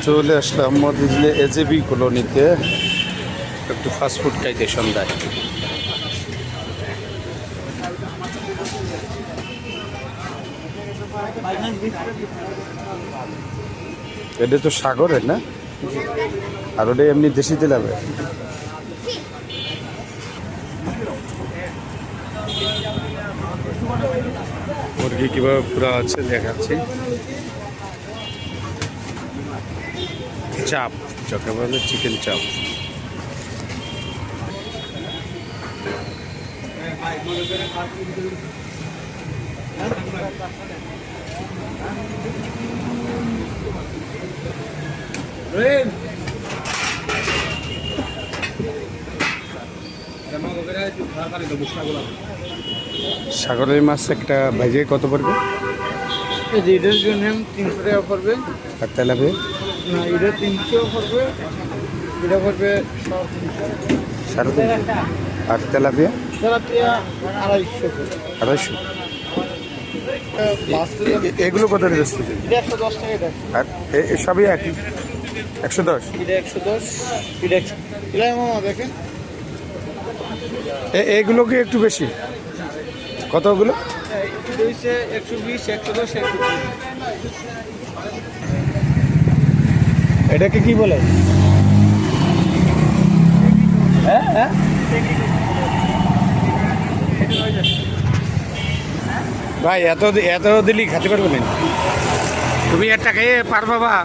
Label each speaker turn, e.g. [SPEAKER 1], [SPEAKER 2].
[SPEAKER 1] চলে আসলাম মতিঝিলে এজেবি কলোনিতে একটু ফাস্টফুড খাইতে সন্ধ্যায়। এটা তো সাগরের না, আর ওটা এমনি দেশি তেলাবে। মুরগি কিভাবে পুরা আছে দেখাচ্ছি। চাপ, যাকে বলে চিকেন চাপ। সাগরের মাছ একটা ভাইজে কত পড়বে?
[SPEAKER 2] এটার জন্য 300 টাকা পড়বে।
[SPEAKER 1] আর তেলাপিয়া?
[SPEAKER 2] না, এটা 300 পড়বে, এটা পড়বে
[SPEAKER 1] 350। আর তেলাপিয়া?
[SPEAKER 2] তেলাপিয়া 250
[SPEAKER 1] 250। এগুলো কত দিচ্ছে?
[SPEAKER 2] এটা 110 টাকা। এটা
[SPEAKER 1] আর সবই একই 110?
[SPEAKER 2] এটা 110, এটা এটা মামা দেখেন,
[SPEAKER 1] এগুলো কি একটু বেশি? কত ওগুলো?
[SPEAKER 2] এটা হচ্ছে 120, 110, 120।
[SPEAKER 1] এটাকে কি বলে? হ্যাঁ হ্যাঁ, ভাই এত এত দিলি খেতে পারবে না তুমি? একটা খেয়ে পারবা? বা